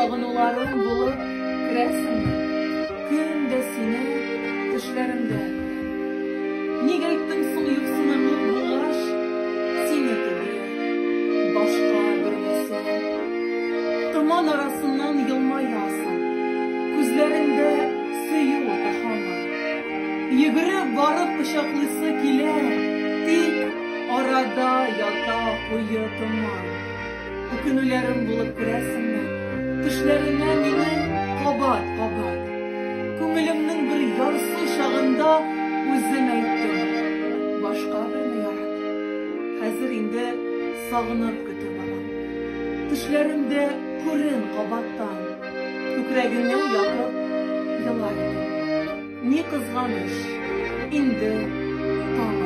сагынуларым булып керәсеңме? Көн дә сине төшләремдә. Нигә әйттем соң юксынымлык булгач, сине түгел, башка берсе. Томан арасыннан елмаясың, күзләреңдә сөю тахамы. Йөгереп барып кочаклыйсы килә, тик арада ята куе томан. Үкенүләрем булып керәсеңме? Төшләреңә минем кабат-кабат. Күңелемнең бер ярсу чагында үзем әйттем, башка берне ярат. Хәзер инде сагынып көтеп алам. Төшләремдә күрен кабаттан, күкрәгеңә ягып елар идем. Ни кызганыч, инде таң